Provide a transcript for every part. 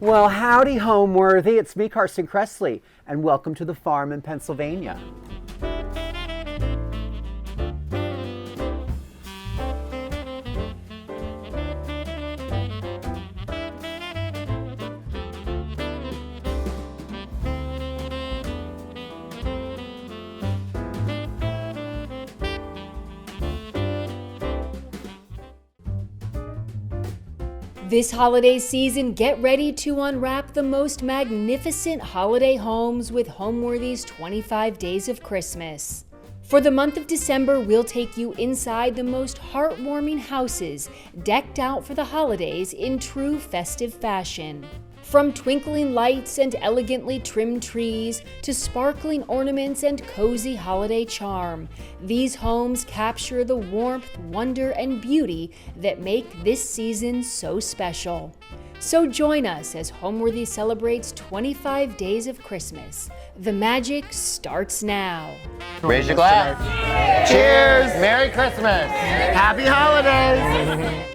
Well, howdy, Homeworthy. It's me, Carson Kressley, and welcome to the farm in Pennsylvania. This holiday season, get ready to unwrap the most magnificent holiday homes with Homeworthy's 25 Days of Christmas. For the month of December, we'll take you inside the most heartwarming houses, decked out for the holidays in true festive fashion. From twinkling lights and elegantly trimmed trees to sparkling ornaments and cozy holiday charm, these homes capture the warmth, wonder, and beauty that make this season so special. So join us as Homeworthy celebrates 25 days of Christmas. The magic starts now. Raise your glass. Cheers! Merry Christmas! Happy holidays!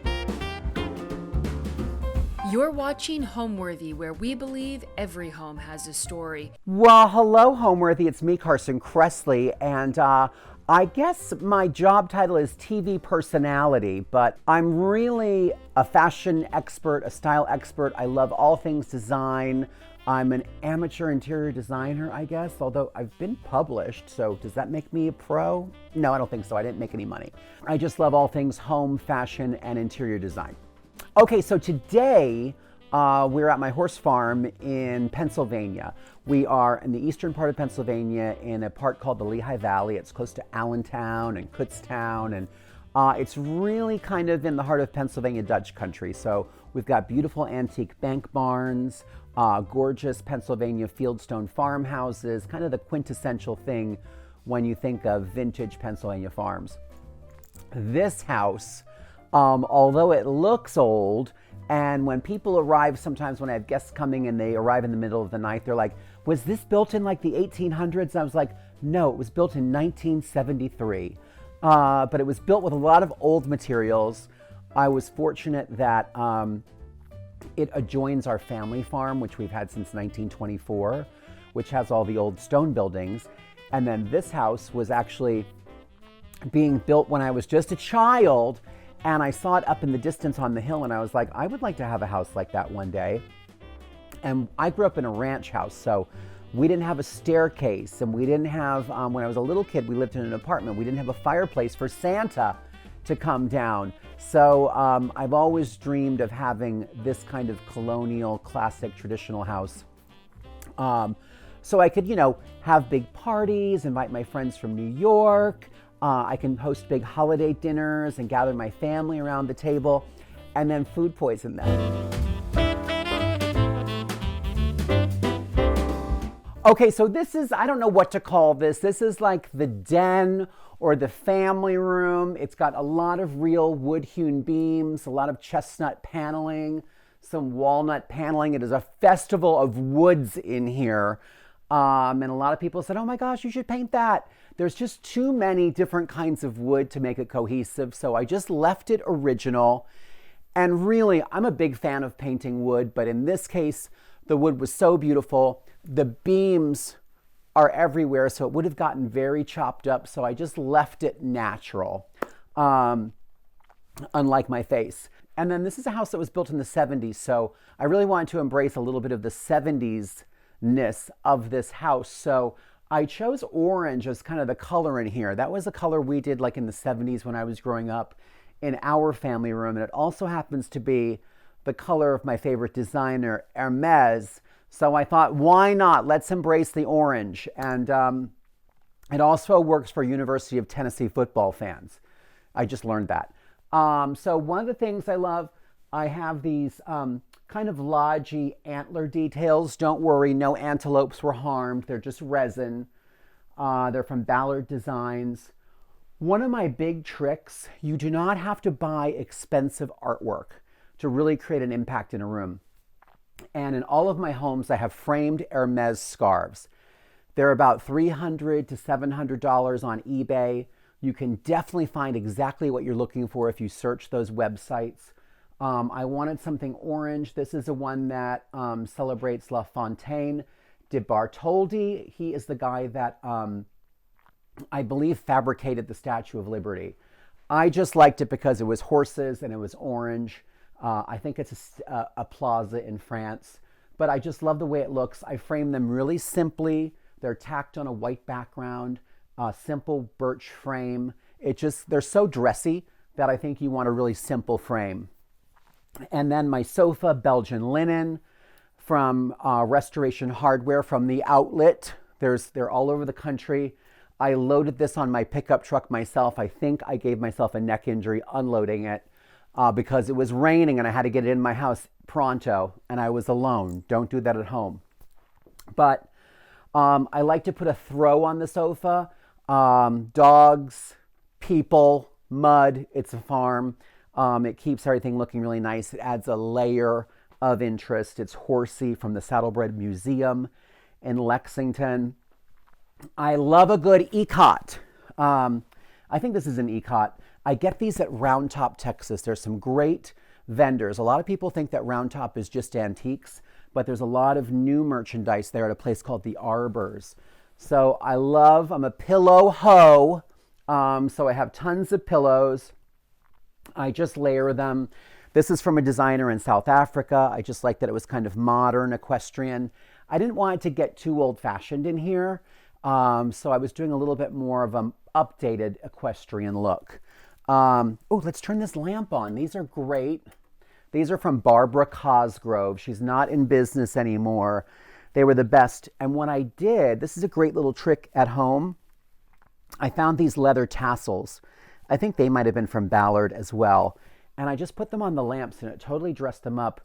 You're watching Homeworthy, where we believe every home has a story. Well, hello, Homeworthy. It's me, Carson Kressley, and I guess my job title is TV personality, but I'm really a fashion expert, a style expert. I love all things design. I'm an amateur interior designer, I guess, although I've been published, so does that make me a pro? No, I don't think so. I didn't make any money. I just love all things home, fashion, and interior design. Okay, so today we're at my horse farm in Pennsylvania. We are in the eastern part of Pennsylvania in a part called the Lehigh Valley. It's close to Allentown and Kutztown, and it's really kind of in the heart of Pennsylvania Dutch country. So we've got beautiful antique bank barns, gorgeous Pennsylvania fieldstone farmhouses, kind of the quintessential thing when you think of vintage Pennsylvania farms. This house, although it looks old, and when people arrive, sometimes when I have guests coming and they arrive in the middle of the night, they're like, was this built in like the 1800s? And I was like, no, it was built in 1973. But it was built with a lot of old materials. I was fortunate that it adjoins our family farm, which we've had since 1924, which has all the old stone buildings. And then this house was actually being built when I was just a child. And I saw it up in the distance on the hill, and I was like, I would like to have a house like that one day. And I grew up in a ranch house, so we didn't have a staircase, and we didn't have, when I was a little kid, we lived in an apartment. We didn't have a fireplace for Santa to come down. So I've always dreamed of having this kind of colonial, classic, traditional house. So I could, have big parties, invite my friends from New York. I can host big holiday dinners and gather my family around the table, and then food poison them. Okay, so this is, I don't know what to call this. This is like the den or the family room. It's got a lot of real wood-hewn beams, a lot of chestnut paneling, some walnut paneling. It is a festival of woods in here. And a lot of people said, oh my gosh, you should paint that. There's just too many different kinds of wood to make it cohesive, so I just left it original. And really, I'm a big fan of painting wood, but in this case, the wood was so beautiful. The beams are everywhere, so it would have gotten very chopped up, so I just left it natural, unlike my face. And then this is a house that was built in the 70s, so I really wanted to embrace a little bit of the 70s-ness of this house. So I chose orange as kind of the color in here. That was the color we did like in the 70s when I was growing up in our family room. And it also happens to be the color of my favorite designer, Hermes. So I thought, why not? Let's embrace the orange. And it also works for University of Tennessee football fans. I just learned that. So one of the things I love, I have these kind of lodgy antler details. Don't worry, no antelopes were harmed. They're just resin. They're from Ballard Designs. One of my big tricks, you do not have to buy expensive artwork to really create an impact in a room. And in all of my homes, I have framed Hermes scarves. They're about $300 to $700 on eBay. You can definitely find exactly what you're looking for if you search those websites. I wanted something orange. This is the one that celebrates La Fontaine de Bartholdi. He is the guy that I believe fabricated the Statue of Liberty. I just liked it because it was horses and it was orange. I think it's a plaza in France, but I just love the way it looks. I framed them really simply. They're tacked on a white background, simple birch frame. They're so dressy that I think you want a really simple frame. And then my sofa, Belgian linen from Restoration Hardware from the outlet. They're all over the country. I loaded this on my pickup truck myself. I think I gave myself a neck injury unloading it because it was raining and I had to get it in my house pronto and I was alone. Don't do that at home. But I like to put a throw on the sofa. Dogs, people, mud. It's a farm. It keeps everything looking really nice. It adds a layer of interest. It's Horsey from the Saddlebred Museum in Lexington. I love a good ecot. I think this is an ecot. I get these at Round Top, Texas. There's some great vendors. A lot of people think that Round Top is just antiques, but there's a lot of new merchandise there at a place called the Arbors. So I'm a pillow hoe. So I have tons of pillows. I just layer them. This is from a designer in South Africa. I just like that it was kind of modern, equestrian. I didn't want it to get too old-fashioned in here. So I was doing a little bit more of an updated equestrian look. Let's turn this lamp on. These are great. These are from Barbara Cosgrove. She's not in business anymore. They were the best. And what I did, this is a great little trick at home. I found these leather tassels. I think they might have been from Ballard as well. And I just put them on the lamps and it totally dressed them up.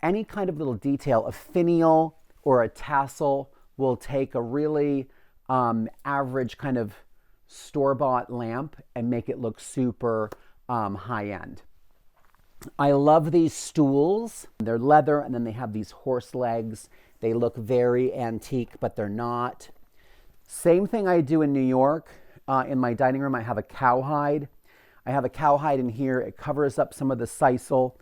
Any kind of little detail, a finial or a tassel will take a really average kind of store-bought lamp and make it look super high-end. I love these stools. They're leather and then they have these horse legs. They look very antique, but they're not. Same thing I do in New York. In my dining room, I have a cowhide. I have a cowhide in here. It covers up some of the sisal.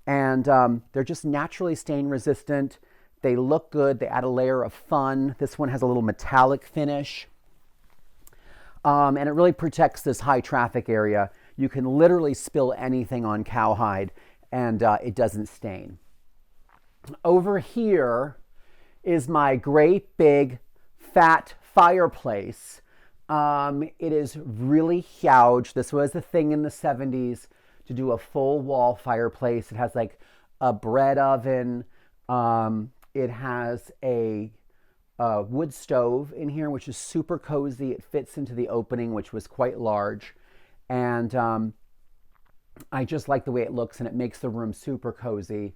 And they're just naturally stain resistant. They look good. They add a layer of fun. This one has a little metallic finish. And it really protects this high traffic area. You can literally spill anything on cowhide and it doesn't stain. Over here is my great big fat fireplace. It is really huge. This was a thing in the 70s to do a full wall fireplace. It has like a bread oven. It has a wood stove in here, which is super cozy. It fits into the opening, which was quite large. And I just like the way it looks and it makes the room super cozy.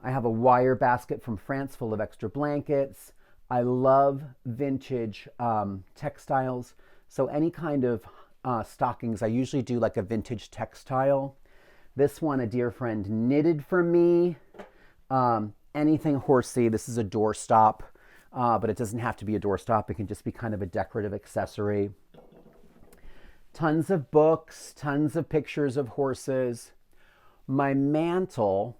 I have a wire basket from France full of extra blankets. I love vintage textiles. So any kind of stockings, I usually do like a vintage textile. This one, a dear friend knitted for me. Anything horsey. This is a doorstop, but it doesn't have to be a doorstop. It can just be kind of a decorative accessory. Tons of books, tons of pictures of horses. My mantle,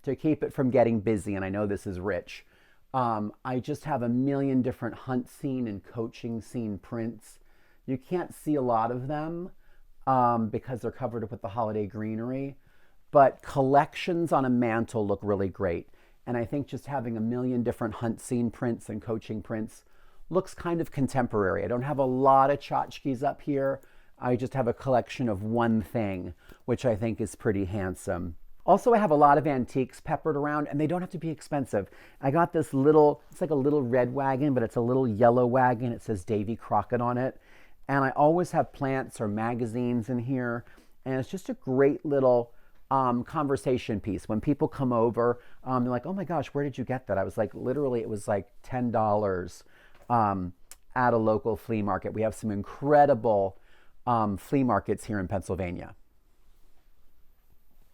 to keep it from getting busy, and I know this is rich, I just have a million different hunt scene and coaching scene prints. You can't see a lot of them because they're covered up with the holiday greenery, but collections on a mantle look really great. And I think just having a million different hunt scene prints and coaching prints looks kind of contemporary. I don't have a lot of tchotchkes up here. I just have a collection of one thing, which I think is pretty handsome. Also, I have a lot of antiques peppered around, and they don't have to be expensive. I got this little, it's like a little red wagon, but it's a little yellow wagon. It says Davy Crockett on it. And I always have plants or magazines in here. And it's just a great little conversation piece. When people come over, they're like, oh my gosh, where did you get that? I was like, literally, it was like $10 at a local flea market. We have some incredible flea markets here in Pennsylvania.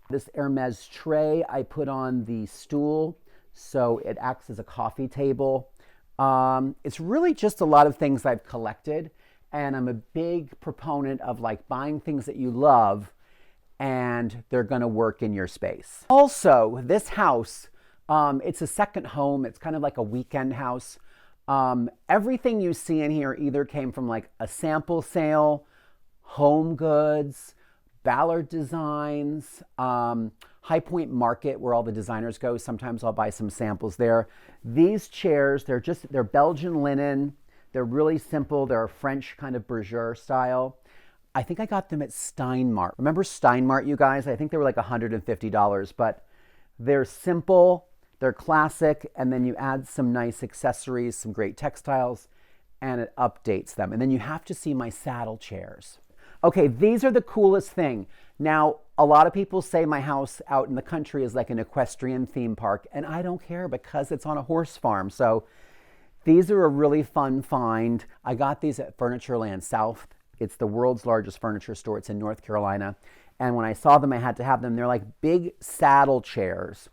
This Hermes tray I put on the stool, so it acts as a coffee table. It's really just a lot of things I've collected, and I'm a big proponent of like buying things that you love and they're going to work in your space. Also, this house, it's a second home. It's kind of like a weekend house. Everything you see in here either came from like a sample sale, Home Goods, Ballard Designs, High Point Market, where all the designers go. Sometimes I'll buy some samples there. These chairs, they're Belgian linen. They're really simple. They're a French kind of bourgeois style. I think I got them at Steinmart. Remember Steinmart, you guys? I think they were like $150, but they're simple, they're classic, and then you add some nice accessories, some great textiles, and it updates them. And then you have to see my saddle chairs. Okay, these are the coolest thing. Now, a lot of people say my house out in the country is like an equestrian theme park, and I don't care because it's on a horse farm. So these are a really fun find. I got these at Furnitureland South. It's the world's largest furniture store. It's in North Carolina. And when I saw them, I had to have them. They're like big saddle chairs.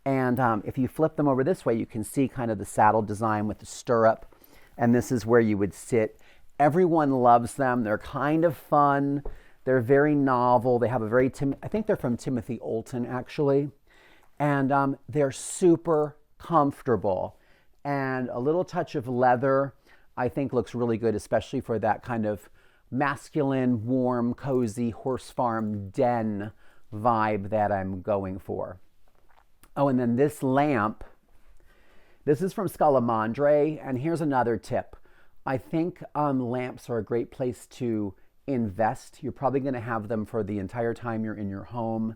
And if you flip them over this way, you can see kind of the saddle design with the stirrup. And this is where you would sit. Everyone loves them. They're kind of fun. They're very novel. They have a very, I think they're from Timothy Oulton, actually. And they're super comfortable. And a little touch of leather, I think, looks really good, especially for that kind of masculine, warm, cozy horse farm den vibe that I'm going for. Oh, and then this lamp, this is from Scalamandre, and here's another tip. I think lamps are a great place to invest. You're probably going to have them for the entire time you're in your home.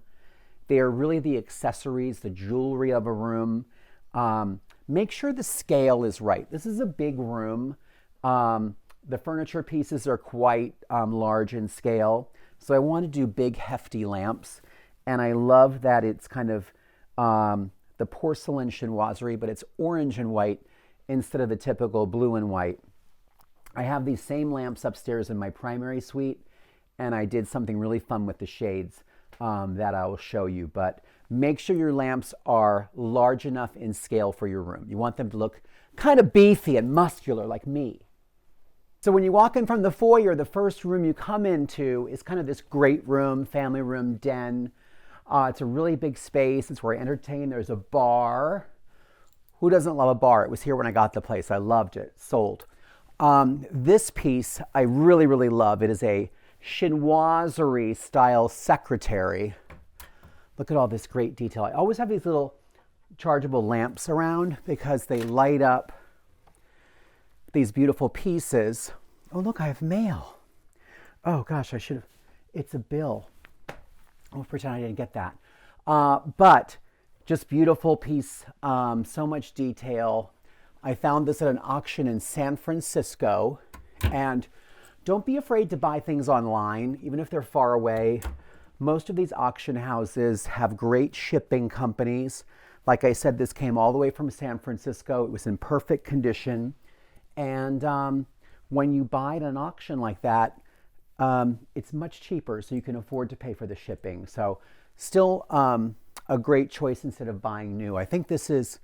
They are really the accessories, the jewelry of a room. Make sure the scale is right. This is a big room. The furniture pieces are quite large in scale. So I want to do big, hefty lamps. And I love that it's kind of the porcelain chinoiserie, but it's orange and white instead of the typical blue and white. I have these same lamps upstairs in my primary suite, and I did something really fun with the shades that I will show you. But make sure your lamps are large enough in scale for your room. You want them to look kind of beefy and muscular like me. So when you walk in from the foyer, the first room you come into is kind of this great room, family room, den. It's a really big space. It's where I entertain. There's a bar. Who doesn't love a bar? It was here when I got the place. I loved it. Sold. This piece I really, really love. It is a chinoiserie style secretary. Look at all this great detail. I always have these little chargeable lamps around because they light up these beautiful pieces. Oh, look, I have mail. Oh gosh, I should have, it's a bill. I'll pretend I didn't get that. But just beautiful piece, so much detail. I found this at an auction in San Francisco, and don't be afraid to buy things online, even if they're far away. Most of these auction houses have great shipping companies. Like I said, this came all the way from San Francisco. It was in perfect condition. And when you buy at an auction like that, it's much cheaper, so you can afford to pay for the shipping. So still a great choice instead of buying new. I think this is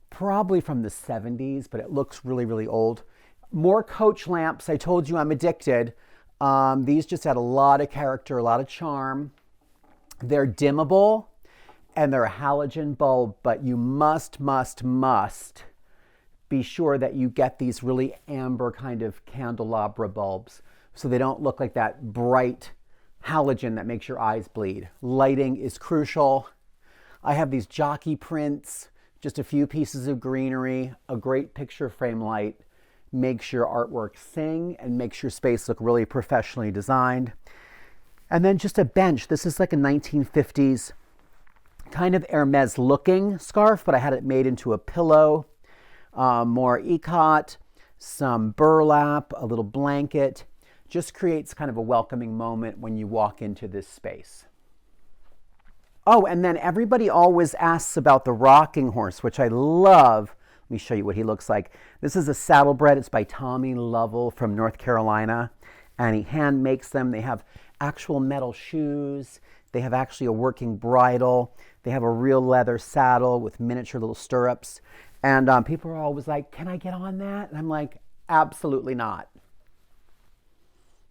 probably from the 70s, but it looks really, really old. More Coach lamps. I told you I'm addicted. These just add a lot of character, a lot of charm. They're dimmable, and they're a halogen bulb, but you must be sure that you get these really amber kind of candelabra bulbs so they don't look like that bright halogen that makes your eyes bleed. Lighting is crucial. I have these jockey prints, just a few pieces of greenery, a great picture frame light makes your artwork sing and makes your space look really professionally designed. And then just a bench. This is like a 1950s kind of Hermes looking scarf, but I had it made into a pillow. More ikat, some burlap, a little blanket. Just creates kind of a welcoming moment when you walk into this space. Oh, and then everybody always asks about the rocking horse, which I love. Let me show you what he looks like. This is a saddlebred. It's by Tommy Lovell from North Carolina, and he hand makes them. They have actual metal shoes. They have actually a working bridle. They have a real leather saddle with miniature little stirrups. And people are always like, can I get on that? And I'm like, absolutely not.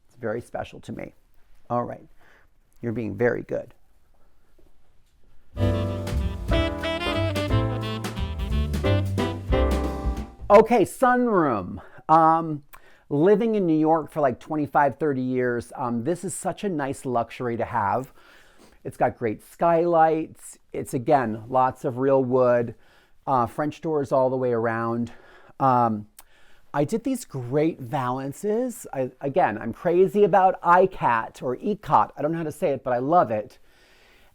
It's very special to me. All right. You're being very good. Okay, sunroom. Living in New York for like 25, 30 years, this is such a nice luxury to have. It's got great skylights. It's, again, lots of real wood, French doors all the way around. I did these great valances. Again, I'm crazy about ICAT or ECOT. I don't know how to say it, but I love it.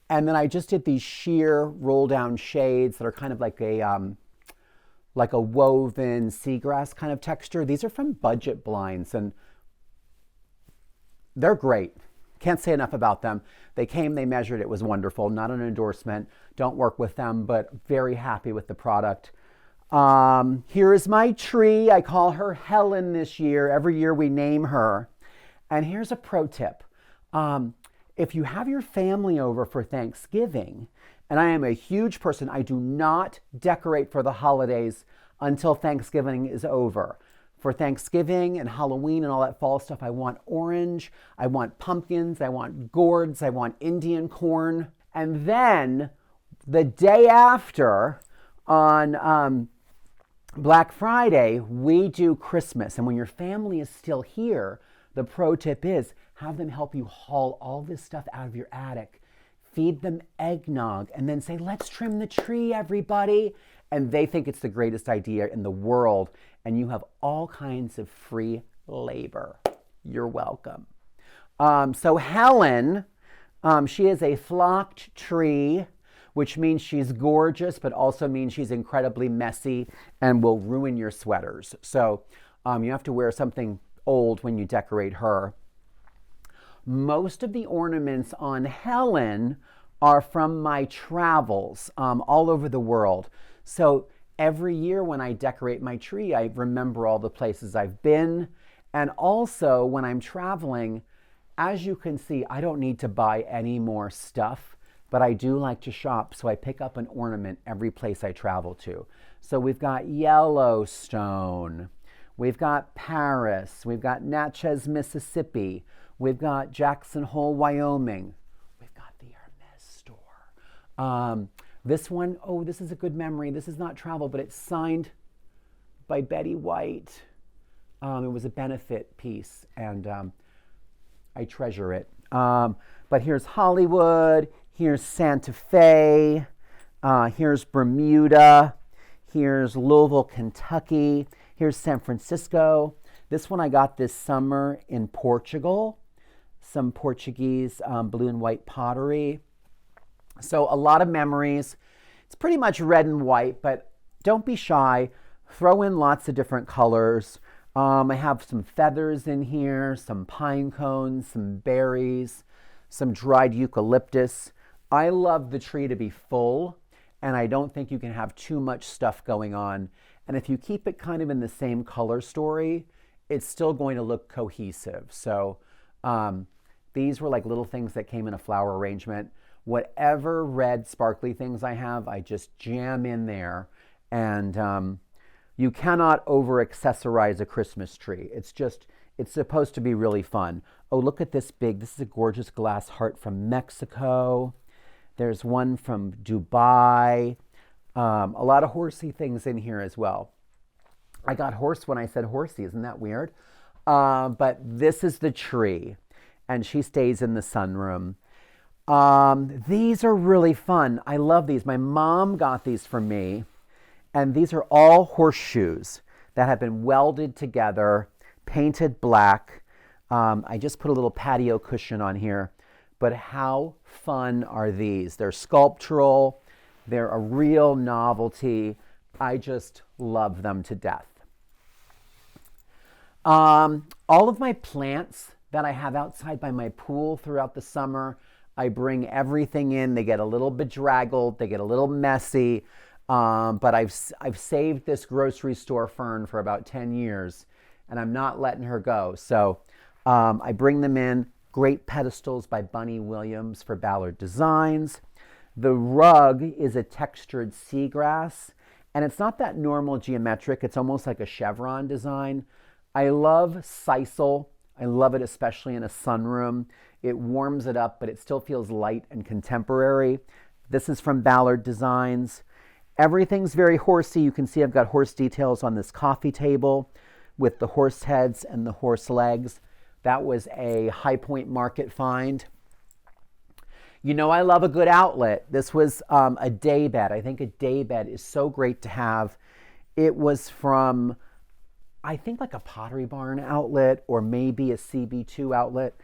And then I just did these sheer roll down shades that are kind of like a woven seagrass kind of texture. These are from Budget Blinds, and they're great. Can't say enough about them. They came, they measured, it was wonderful. Not an endorsement. Don't work with them, but very happy with the product. Here is my tree. I call her Helen this year. Every year we name her. And here's a pro tip. If you have your family over for Thanksgiving, and I am a huge person, I do not decorate for the holidays until Thanksgiving is over. For Thanksgiving and Halloween and all that fall stuff, I want orange, I want pumpkins, I want gourds, I want Indian corn. And then the day after, on Black Friday, we do Christmas. And when your family is still here, the pro tip is have them help you haul all this stuff out of your attic. Feed them eggnog and then say, let's trim the tree, everybody. And they think it's the greatest idea in the world. And you have all kinds of free labor. You're welcome. So Helen, she is a flocked tree, which means she's gorgeous, but also means she's incredibly messy and will ruin your sweaters. So you have to wear something old when you decorate her. Most of the ornaments on Helen are from my travels all over the world. So every year when I decorate my tree, I remember all the places I've been. And also when I'm traveling, as you can see, I don't need to buy any more stuff, but I do like to shop. So I pick up an ornament every place I travel to. So we've got Yellowstone, we've got Paris, we've got Natchez, Mississippi, we've got Jackson Hole, Wyoming. We've got the Hermes store. This one, oh, this is a good memory. This is not travel, but it's signed by Betty White. It was a benefit piece, and I treasure it. But here's Hollywood. Here's Santa Fe. Here's Bermuda. Here's Louisville, Kentucky. Here's San Francisco. This one I got this summer in Portugal. Some Portuguese blue and white pottery. So a lot of memories. It's pretty much red and white, but don't be shy. Throw in lots of different colors. I have some feathers in here, some pine cones, some berries, some dried eucalyptus. I love the tree to be full, and I don't think you can have too much stuff going on. And if you keep it kind of in the same color story, it's still going to look cohesive. So these were like little things that came in a flower arrangement. Whatever red sparkly things I have, I just jam in there. And you cannot over accessorize a Christmas tree. It's supposed to be really fun. Oh, look at this this is a gorgeous glass heart from Mexico. There's one from Dubai. A lot of horsey things in here as well. I got horse when I said horsey, isn't that weird? But this is the tree, and she stays in the sunroom. These are really fun. I love these. My mom got these for me, and these are all horseshoes that have been welded together, painted black. I just put a little patio cushion on here, but how fun are these? They're sculptural. They're a real novelty. I just love them to death. All of my plants that I have outside by my pool throughout the summer, I bring everything in. They get a little bedraggled. They get a little messy. But I've saved this grocery store fern for about 10 years, and I'm not letting her go. So I bring them in. Great pedestals by Bunny Williams for Ballard Designs. The rug is a textured seagrass, and it's not that normal geometric. It's almost like a chevron design. I love sisal I love it, especially in a sunroom. It warms it up, but it still feels light and contemporary. This is from Ballard Designs. Everything's very horsey. You can see I've got horse details on this coffee table with the horse heads and the horse legs. That was a High Point Market find. You know I love a good outlet. This was a day bed. I think a day bed is so great to have. It was from, I think, like a Pottery Barn outlet or maybe a CB2 outlet.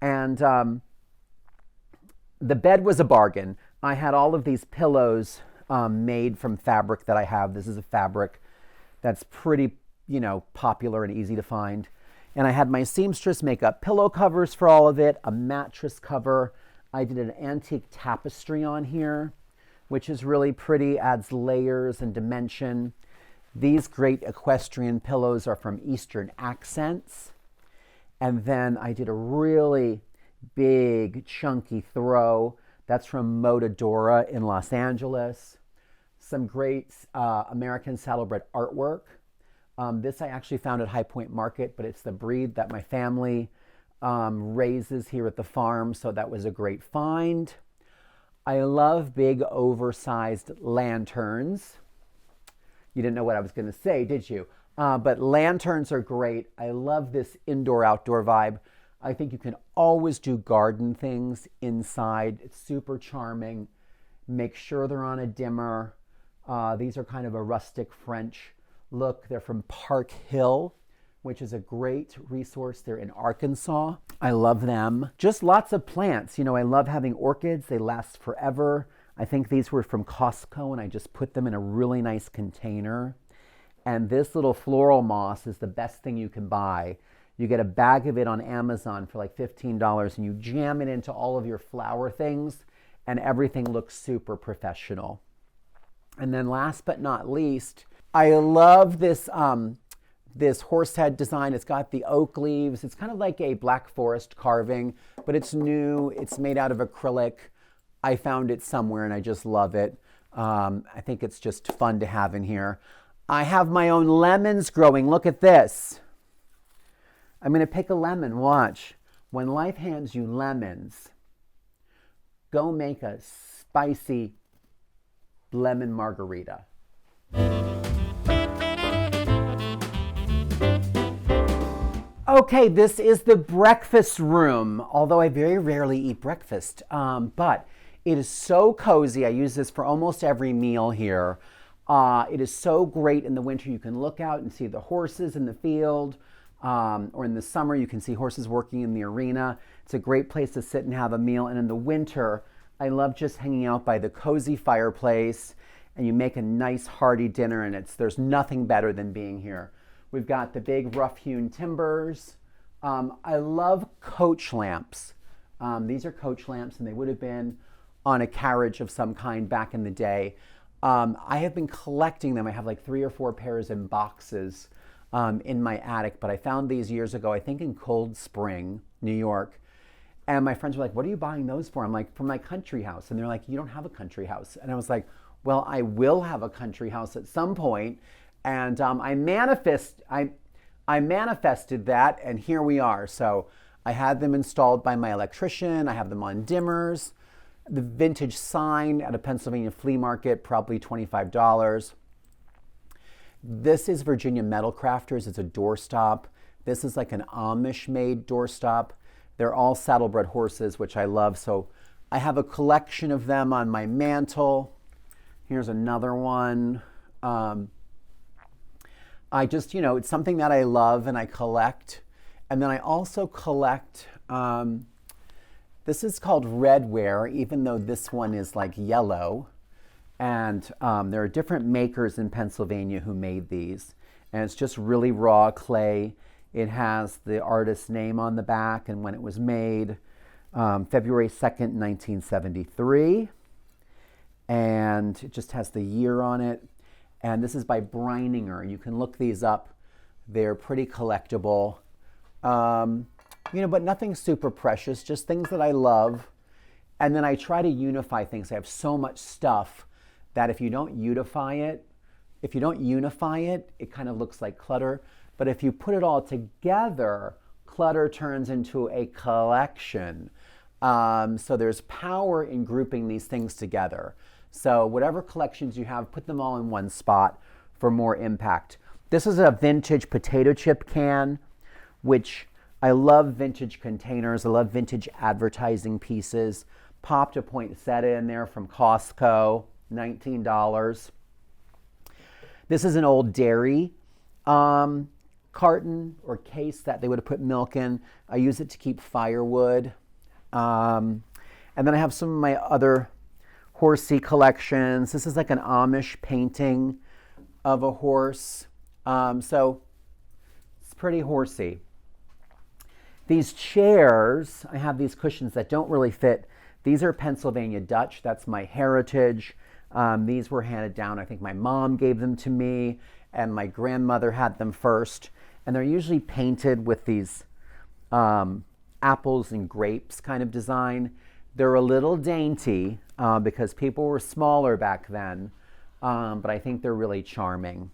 And the bed was a bargain. I had all of these pillows made from fabric that I have. This is a fabric that's pretty, popular and easy to find. And I had my seamstress make up pillow covers for all of it, a mattress cover. I did an antique tapestry on here, which is really pretty, adds layers and dimension. These great equestrian pillows are from Eastern Accents. And then I did a really big, chunky throw. That's from Modadora in Los Angeles. Some great American saddlebred artwork. This I actually found at High Point Market, but it's the breed that my family raises here at the farm, so that was a great find. I love big, oversized lanterns. You didn't know what I was going to say, did you? But lanterns are great. I love this indoor-outdoor vibe. I think you can always do garden things inside. It's super charming. Make sure they're on a dimmer. These are kind of a rustic French look. They're from Park Hill, which is a great resource. They're in Arkansas. I love them. Just lots of plants. I love having orchids. They last forever. I think these were from Costco, and I just put them in a really nice container. And this little floral moss is the best thing you can buy. You get a bag of it on Amazon for like $15, and you jam it into all of your flower things, and everything looks super professional. And then last but not least, I love this this horsehead design. It's got the oak leaves. It's kind of like a Black Forest carving, but it's new. It's made out of acrylic. I found it somewhere and I just love it. I think it's just fun to have in here. I have my own lemons growing. Look at this. I'm going to pick a lemon. Watch. When life hands you lemons, go make a spicy lemon margarita. Okay, this is the breakfast room, although I very rarely eat breakfast, but it is so cozy. I use this for almost every meal here. It is so great in the winter. You can look out and see the horses in the field, or in the summer you can see horses working in the arena. It's a great place to sit and have a meal. And in the winter, I love just hanging out by the cozy fireplace, and you make a nice hearty dinner, and there's nothing better than being here. We've got the big rough-hewn timbers. I love coach lamps. These are coach lamps, and they would have been on a carriage of some kind back in the day. I have been collecting them. I have like 3 or 4 pairs in boxes in my attic, but I found these years ago, I think in Cold Spring, New York. And my friends were like, what are you buying those for? I'm like, for my country house. And they're like, you don't have a country house. And I was like, well, I will have a country house at some point. And I manifested that, and here we are. So I had them installed by my electrician. I have them on dimmers. The vintage sign at a Pennsylvania flea market, probably $25. This is Virginia Metal Crafters. It's a doorstop. This is like an Amish-made doorstop. They're all saddlebred horses, which I love. So I have a collection of them on my mantle. Here's another one. I just, it's something that I love and I collect. And then I also collect, this is called redware, even though this one is like yellow. And there are different makers in Pennsylvania who made these. And it's just really raw clay. It has the artist's name on the back and when it was made, February 2nd, 1973. And it just has the year on it. And this is by Breininger. You can look these up. They're pretty collectible. But nothing super precious, just things that I love. And then I try to unify things. I have so much stuff that if you don't unify it, it kind of looks like clutter. But if you put it all together, clutter turns into a collection. So there's power in grouping these things together. So whatever collections you have, put them all in one spot for more impact. This is a vintage potato chip can, which I love vintage containers. I love vintage advertising pieces. Popped a poinsettia in there from Costco, $19. This is an old dairy carton or case that they would have put milk in. I use it to keep firewood. And then I have some of my other horsey collections. This is like an Amish painting of a horse. So it's pretty horsey. These chairs, I have these cushions that don't really fit. These are Pennsylvania Dutch. That's my heritage. These were handed down. I think my mom gave them to me, and my grandmother had them first. And they're usually painted with these apples and grapes kind of design. They're a little dainty because people were smaller back then, but I think they're really charming.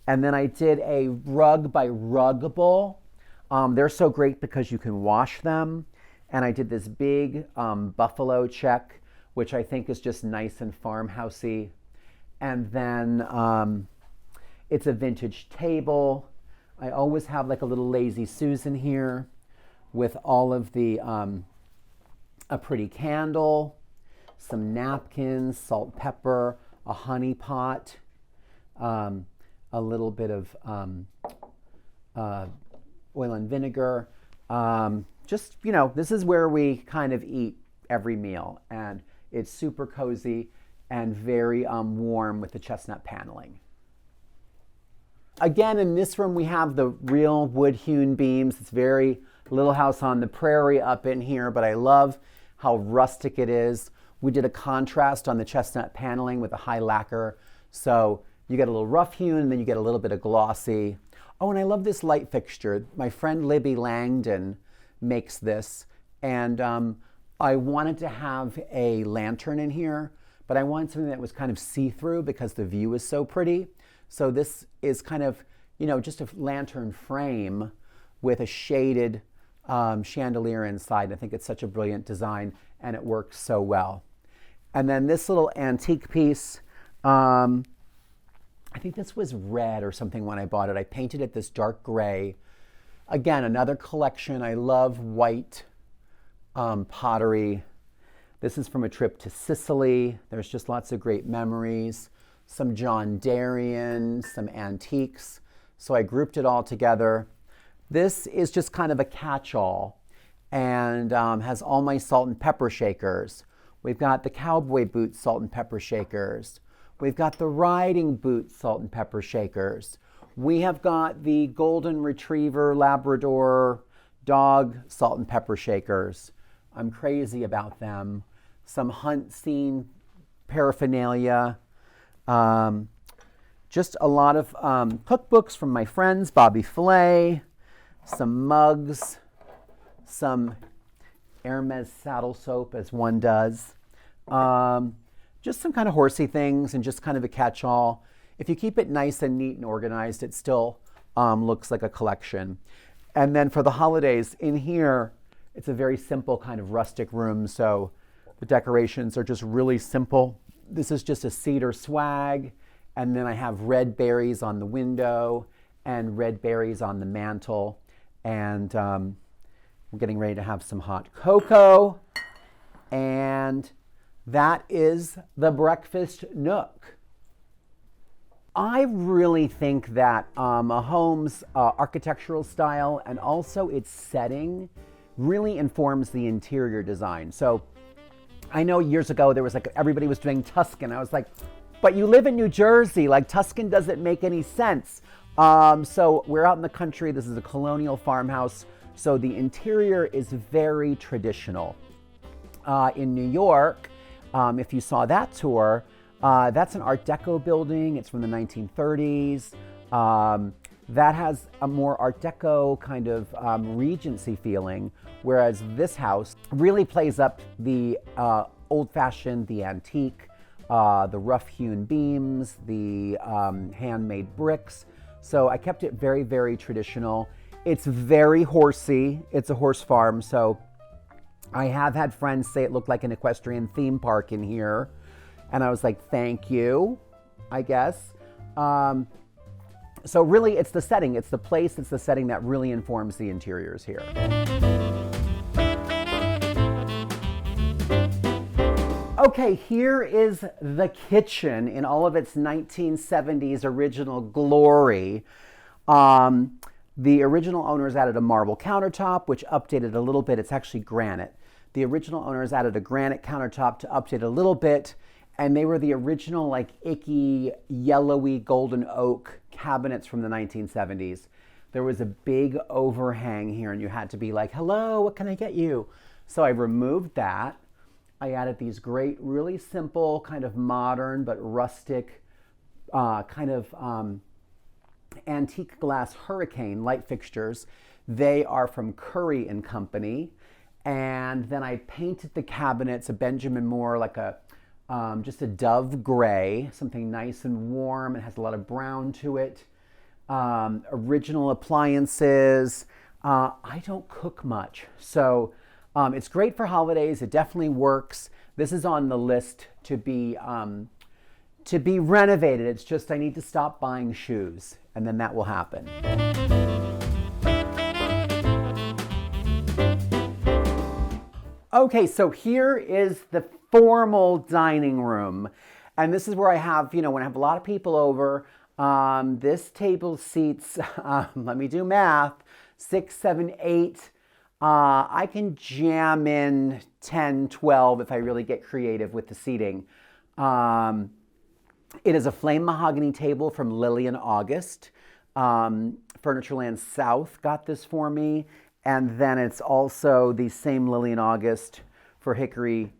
And then I did a rug by Ruggable. They're so great because you can wash them. And I did this big buffalo check, which I think is just nice and farmhousey. And then it's a vintage table. I always have like a little Lazy Susan here with all of the, a pretty candle, some napkins, salt, pepper, a honey pot, a little bit of oil and vinegar. Just, you know, this is where we kind of eat every meal, and it's super cozy and very warm with the chestnut paneling. Again, in this room, we have the real wood-hewn beams. It's very Little House on the Prairie up in here, but I love how rustic it is. We did a contrast on the chestnut paneling with a high lacquer, so you get a little rough-hewn, and then you get a little bit of glossy. Oh, and I love this light fixture. My friend Libby Langdon makes this, and I wanted to have a lantern in here, but I wanted something that was kind of see-through because the view is so pretty. So this is kind of, you know, just a lantern frame with a shaded chandelier inside. I think it's such a brilliant design, and it works so well. And then this little antique piece, I think this was red or something when I bought it. I painted it this dark gray. Again, another collection. I love white pottery. This is from a trip to Sicily. There's just lots of great memories. Some John Darien, some antiques. So I grouped it all together. This is just kind of a catch-all and has all my salt and pepper shakers. We've got the cowboy boot salt and pepper shakers. We've got the riding boot salt and pepper shakers. We have got the golden retriever Labrador dog salt and pepper shakers. I'm crazy about them. Some hunt scene paraphernalia. Just a lot of cookbooks from my friends, Bobby Flay, some mugs, some Hermes saddle soap, as one does. Just some kind of horsey things and just kind of a catch-all. If you keep it nice and neat and organized, it still looks like a collection. And then for the holidays, in here, it's a very simple kind of rustic room, so the decorations are just really simple. This is just a cedar swag, and then I have red berries on the window and red berries on the mantle, and we're getting ready to have some hot cocoa, and that is the breakfast nook. I really think that a home's architectural style and also its setting really informs the interior design. So I know years ago there was like, everybody was doing Tuscan. I was like, but you live in New Jersey, like Tuscan doesn't make any sense. So we're out in the country. This is a colonial farmhouse. So the interior is very traditional. In New York, if you saw that tour, that's an Art Deco building. It's from the 1930s. That has a more Art Deco kind of Regency feeling, whereas this house really plays up the old-fashioned, the antique, the rough-hewn beams, the handmade bricks. So I kept it very, very traditional. It's very horsey. It's a horse farm, so I have had friends say it looked like an equestrian theme park in here. And I was like, thank you, I guess. So really, it's the setting, it's the place, it's the setting that really informs the interiors here. Okay, here is the kitchen in all of its 1970s original glory. The original owners added a marble countertop, which updated a little bit. It's actually granite. The original owners added a granite countertop to update a little bit, and they were the original like icky, yellowy golden oak cabinets from the 1970s. There was a big overhang here, and you had to be like, hello, what can I get you? So I removed that. I added these great, really simple, kind of modern but rustic, kind of antique glass hurricane light fixtures. They are from Curry and Company. And then I painted the cabinets a Benjamin Moore, like a just a dove gray, something nice and warm. It has a lot of brown to it. Original appliances. I don't cook much, so it's great for holidays. It definitely works. This is on the list to be renovated. It's just I need to stop buying shoes, and then that will happen. Okay, so here is the formal dining room. And this is where I have, when I have a lot of people over, this table seats, let me do math, 6, 7, 8. I can jam in 10, 12 if I really get creative with the seating. It is a flame mahogany table from Lily and August. Furnitureland South got this for me. And then it's also the same Lily and August for hickory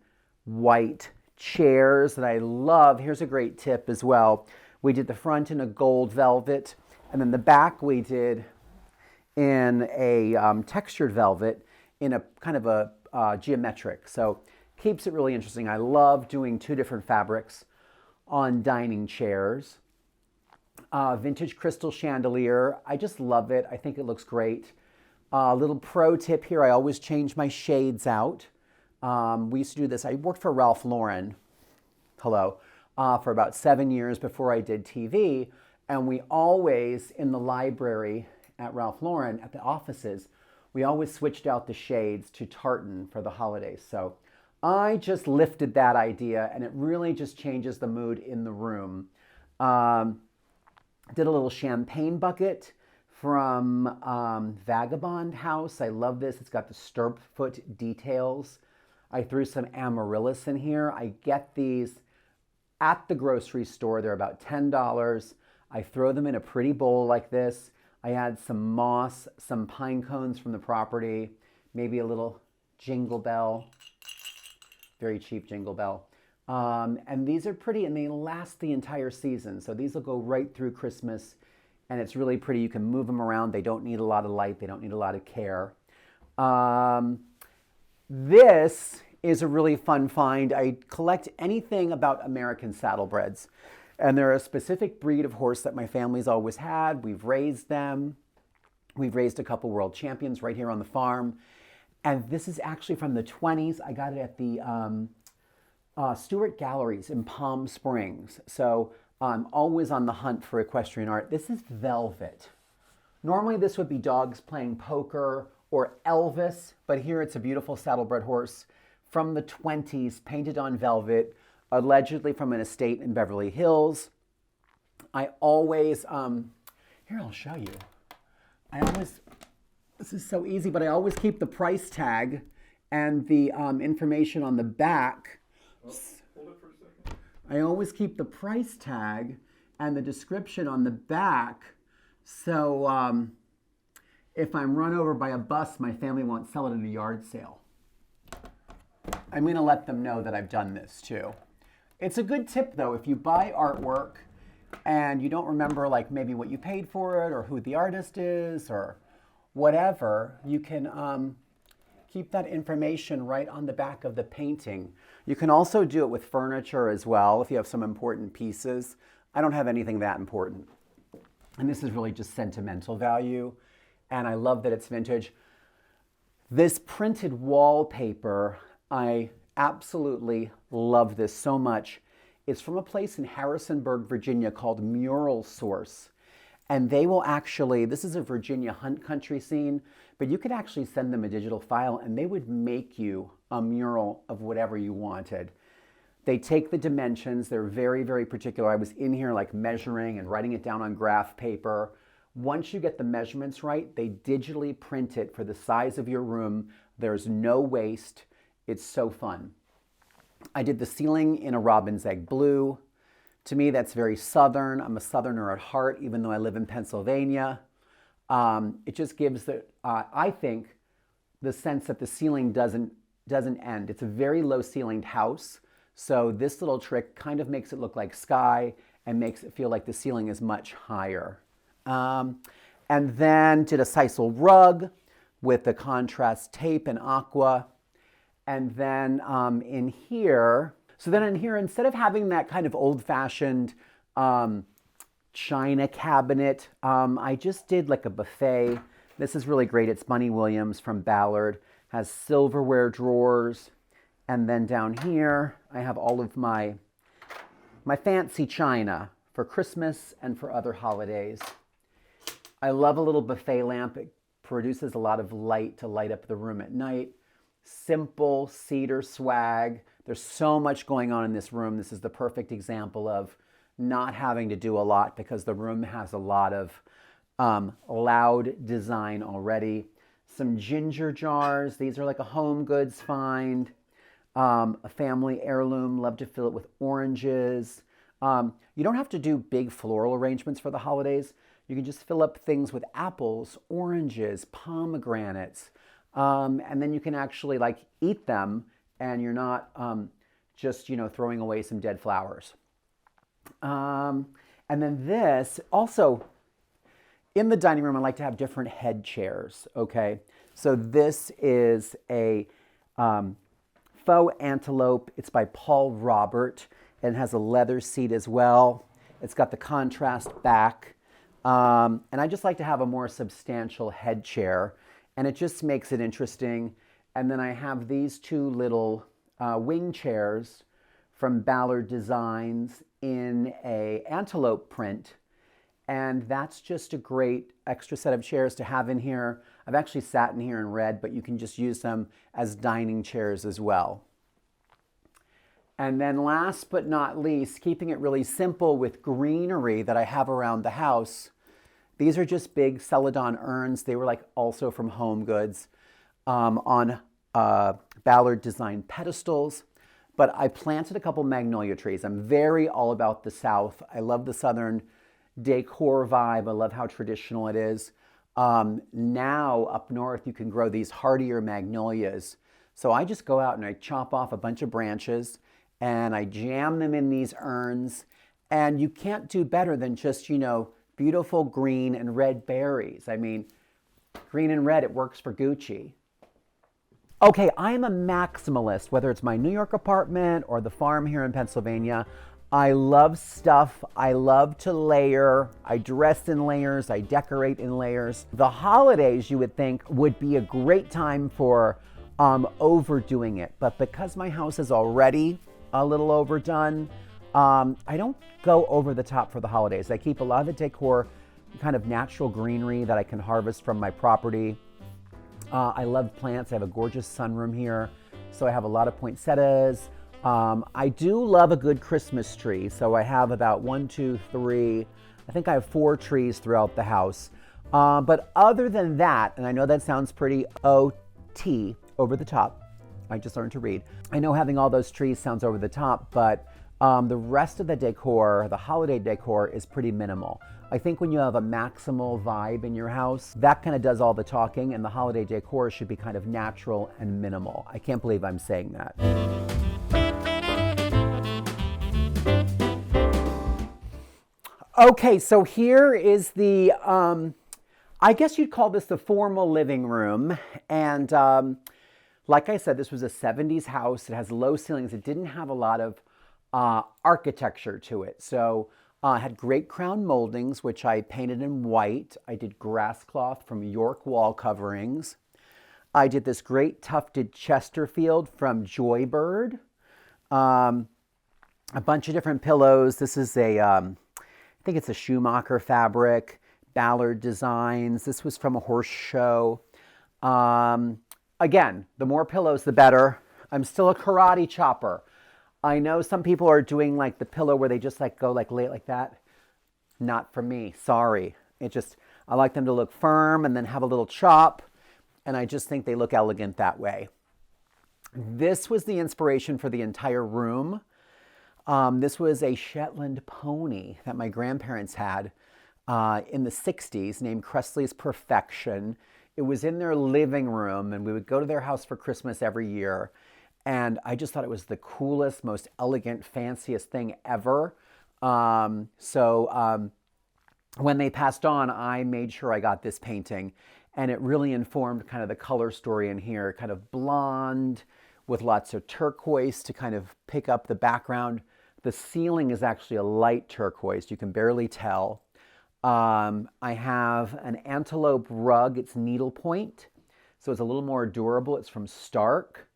white chairs that I love. Here's a great tip as well. We did the front in a gold velvet, and then the back we did in a textured velvet in a kind of a geometric. So keeps it really interesting. I love doing 2 different fabrics on dining chairs. Vintage crystal chandelier. I just love it. I think it looks great. Little pro tip here, I always change my shades out. We used to do this. I worked for Ralph Lauren, for about 7 years before I did TV. And we always, in the library at Ralph Lauren, at the offices, we always switched out the shades to tartan for the holidays. So I just lifted that idea, and it really just changes the mood in the room. Did a little champagne bucket from Vagabond House. I love this. It's got the stirrup foot details. I threw some amaryllis in here. I get these at the grocery store. They're about $10. I throw them in a pretty bowl like this. I add some moss, some pine cones from the property, maybe a little jingle bell, very cheap jingle bell. And these are pretty, and they last the entire season. So these will go right through Christmas, and it's really pretty. You can move them around. They don't need a lot of light. They don't need a lot of care. This is a really fun find. I collect anything about American saddlebreds. And they're a specific breed of horse that my family's always had. We've raised them. We've raised a couple world champions right here on the farm. And this is actually from the 20s. I got it at the Stewart Galleries in Palm Springs. So I'm always on the hunt for equestrian art. This is velvet. Normally this would be dogs playing poker or Elvis, but here it's a beautiful saddlebred horse from the 20s, painted on velvet, allegedly from an estate in Beverly Hills. I always, here I'll show you. This is so easy, but I always keep the price tag and the information on the back. Hold it for a second. I always keep the price tag and the description on the back, so if I'm run over by a bus, my family won't sell it at a yard sale. I'm going to let them know that I've done this too. It's a good tip though, if you buy artwork and you don't remember like maybe what you paid for it or who the artist is or whatever, you can keep that information right on the back of the painting. You can also do it with furniture as well if you have some important pieces. I don't have anything that important. And this is really just sentimental value. and I love that it's vintage. This printed wallpaper, I absolutely love this so much. It's from a place in Harrisonburg, Virginia called Mural Source. And they will actually, this is a Virginia hunt country scene, but you could actually send them a digital file and they would make you a mural of whatever you wanted. They take the dimensions, they're very, very particular. I was in here like measuring and writing it down on graph paper. Once you get the measurements right, they digitally print it for the size of your room. There's no waste. It's so fun. I did the ceiling in a robin's egg blue. To me, that's very Southern. I'm a Southerner at heart, even though I live in Pennsylvania. It just gives the, I think, the sense that the ceiling doesn't end. It's a very low ceilinged house. So this little trick kind of makes it look like sky and makes it feel like the ceiling is much higher. And then did a sisal rug with the contrast tape and aqua. And then in here, instead of having that kind of old-fashioned china cabinet, I just did like a buffet. This is really great. It's Bunny Williams from Ballard. Has silverware drawers. And then down here, I have all of my fancy china for Christmas and for other holidays. I love a little buffet lamp. It produces a lot of light to light up the room at night. Simple cedar swag. There's so much going on in this room. This is the perfect example of not having to do a lot because the room has a lot of loud design already. Some ginger jars. These are like a home goods find. A family heirloom. Love to fill it with oranges. You don't have to do big floral arrangements for the holidays. You can just fill up things with apples, oranges, pomegranates. And then you can actually like eat them and you're not just, throwing away some dead flowers. And then this, also in the dining room, I like to have different head chairs, okay? So this is a faux antelope. It's by Paul Robert and has a leather seat as well. It's got the contrast back. And I just like to have a more substantial head chair and it just makes it interesting. And then I have these two little wing chairs from Ballard Designs in a antelope print. And that's just a great extra set of chairs to have in here. I've actually sat in here and read, but you can just use them as dining chairs as well. And then last but not least, keeping it really simple with greenery that I have around the house. These are just big Celadon urns. They were like also from Home Goods on Ballard Design pedestals. But I planted a couple magnolia trees. I'm very all about the South. I love the Southern decor vibe. I love how traditional it is. Now up north, you can grow these hardier magnolias. So I just go out and I chop off a bunch of branches and I jam them in these urns. And you can't do better than just, beautiful green and red berries. I mean, green and red, it works for Gucci. Okay, I'm a maximalist, whether it's my New York apartment or the farm here in Pennsylvania. I love stuff. I love to layer. I dress in layers. I decorate in layers. The holidays, you would think, would be a great time for overdoing it. But because my house is already a little overdone, I don't go over the top for the holidays. I keep a lot of the decor kind of natural greenery that I can harvest from my property. I love plants. I have a gorgeous sunroom here, so I have a lot of poinsettias. I do love a good Christmas tree, so I have about 1, 2, 3, I think I have 4 trees throughout the house. But other than that, and I know that sounds pretty OT, over the top. I just learned to read. I know having all those trees sounds over the top, but the rest of the decor, the holiday decor, is pretty minimal. I think when you have a maximal vibe in your house, that kind of does all the talking, and the holiday decor should be kind of natural and minimal. I can't believe I'm saying that. Okay, so here is the, I guess you'd call this the formal living room. And like I said, this was a 70s house. It has low ceilings. It didn't have a lot of architecture to it. So I had great crown moldings, which I painted in white. I did grass cloth from York wall coverings. I did this great tufted Chesterfield from Joybird. A bunch of different pillows. This is I think it's a Schumacher fabric, Ballard Designs. This was from a horse show. Again, the more pillows, the better. I'm still a karate chopper. I know some people are doing like the pillow where they just like go like lay it like that. Not for me, sorry. I like them to look firm and then have a little chop. And I just think they look elegant that way. This was the inspiration for the entire room. This was a Shetland pony that my grandparents had in the 60s named Kressley's Perfection. It was in their living room, and we would go to their house for Christmas every year. And I just thought it was the coolest, most elegant, fanciest thing ever. When they passed on, I made sure I got this painting. And it really informed kind of the color story in here, kind of blonde with lots of turquoise to kind of pick up the background. The ceiling is actually a light turquoise. You can barely tell. I have an antelope rug. It's needlepoint, so it's a little more durable. It's from Stark.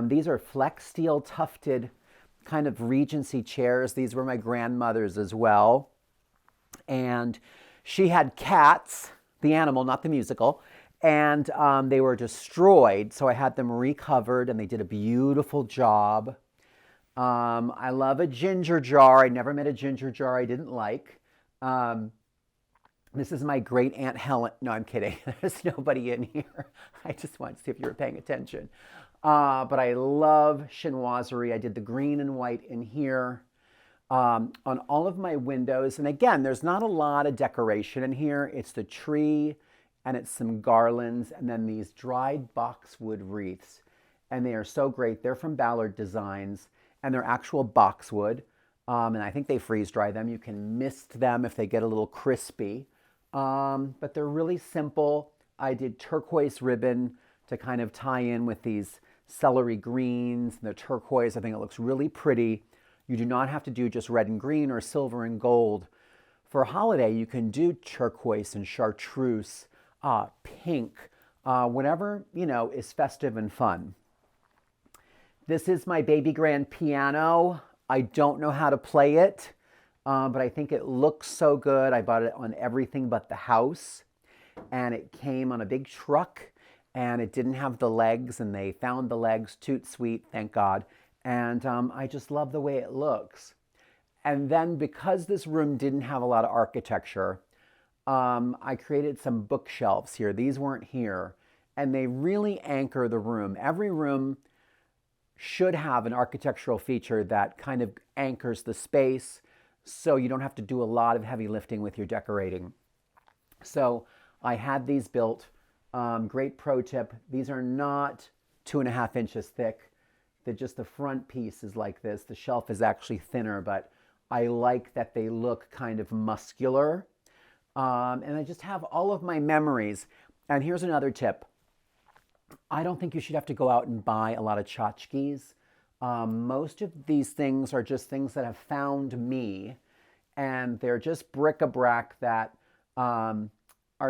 These are flex steel tufted kind of Regency chairs. These were my grandmother's as well. And she had cats, the animal, not the musical, and they were destroyed. So I had them recovered and they did a beautiful job. I love a ginger jar. I never met a ginger jar I didn't like. This is my great Aunt Helen. No, I'm kidding. There's nobody in here. I just wanted to see if you were paying attention. But I love chinoiserie. I did the green and white in here. On all of my windows. And again, there's not a lot of decoration in here. It's the tree and it's some garlands and then these dried boxwood wreaths. And they are so great. They're from Ballard Designs and they're actual boxwood. And I think they freeze dry them. You can mist them if they get a little crispy. But they're really simple. I did turquoise ribbon to kind of tie in with these celery greens and the turquoise. I think it looks really pretty. You do not have to do just red and green or silver and gold. For a holiday, you can do turquoise and chartreuse, pink, whatever, is festive and fun. This is my baby grand piano. I don't know how to play it, but I think it looks so good. I bought it on Everything But the House, and it came on a big truck, and it didn't have the legs, and they found the legs. Toot sweet, thank God. And I just love the way it looks. And then because this room didn't have a lot of architecture, I created some bookshelves here. These weren't here. And they really anchor the room. Every room should have an architectural feature that kind of anchors the space so you don't have to do a lot of heavy lifting with your decorating. So I had these built. Great pro tip. These are not 2.5 inches thick. Just the front piece is like this. The shelf is actually thinner, but I like that they look kind of muscular. And I just have all of my memories. And here's another tip. I don't think you should have to go out and buy a lot of tchotchkes. Most of these things are just things that have found me, and they're just bric-a-brac that are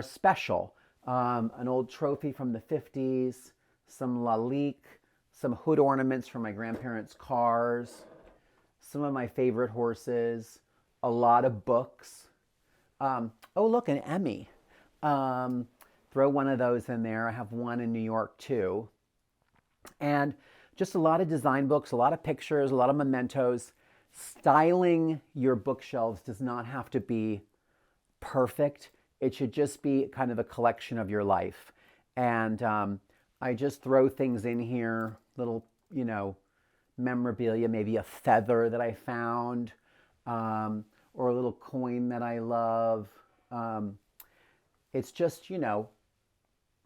special. An old trophy from the 50s, some lalique, some hood ornaments from my grandparents' cars, some of my favorite horses, a lot of books. Oh, look, an Emmy. Throw one of those in there. I have one in New York too. And just a lot of design books, a lot of pictures, a lot of mementos. Styling your bookshelves does not have to be perfect. It should just be kind of a collection of your life. And I just throw things in here, little, memorabilia, maybe a feather that I found, or a little coin that I love. It's just,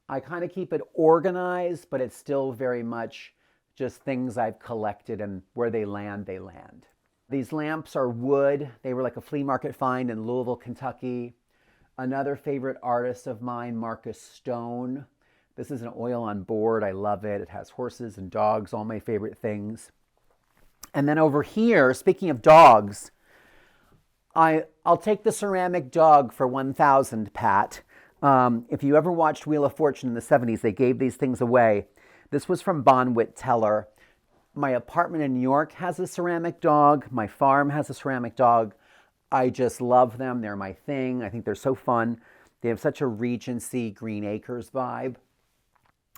I kind of keep it organized, but it's still very much just things I've collected, and where they land, they land. These lamps are wood. They were like a flea market find in Louisville, Kentucky. Another favorite artist of mine, Marcus Stone. This is an oil on board. I love it. It has horses and dogs, all my favorite things. And then over here, speaking of dogs, I'll take the ceramic dog for 1,000, Pat. If you ever watched Wheel of Fortune in the 70s, they gave these things away. This was from Bonwit Teller. My apartment in New York has a ceramic dog. My farm has a ceramic dog. I just love them. They're my thing. I think they're so fun. They have such a Regency Green Acres vibe.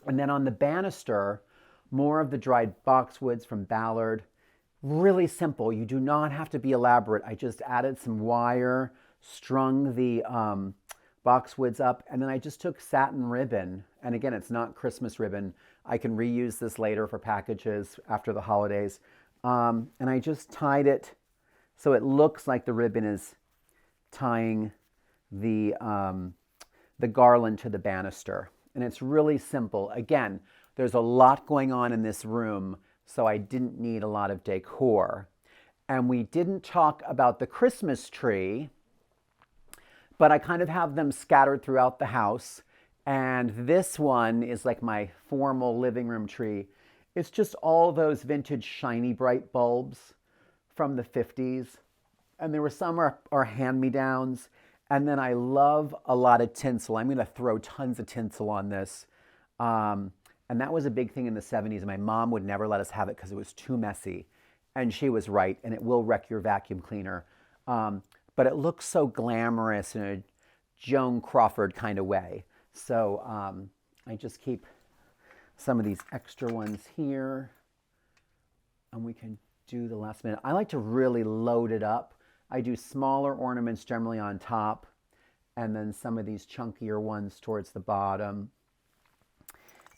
And then on the banister, more of the dried boxwoods from Ballard. Really simple. You do not have to be elaborate. I just added some wire, strung the boxwoods up, and then I just took satin ribbon. And again, it's not Christmas ribbon. I can reuse this later for packages after the holidays. And I just tied it so it looks like the ribbon is tying the garland to the banister. And it's really simple. Again, there's a lot going on in this room, so I didn't need a lot of decor. And we didn't talk about the Christmas tree, but I kind of have them scattered throughout the house. And this one is like my formal living room tree. It's just all those vintage shiny bright bulbs from the 50s. And there were some are hand-me-downs. And then I love a lot of tinsel. I'm going to throw tons of tinsel on this. And that was a big thing in the 70s. And my mom would never let us have it because it was too messy. And she was right. And it will wreck your vacuum cleaner. But it looks so glamorous in a Joan Crawford kind of way. So I just keep some of these extra ones here. And we can do the last minute. I like to really load it up. I do smaller ornaments generally on top. And then some of these chunkier ones towards the bottom.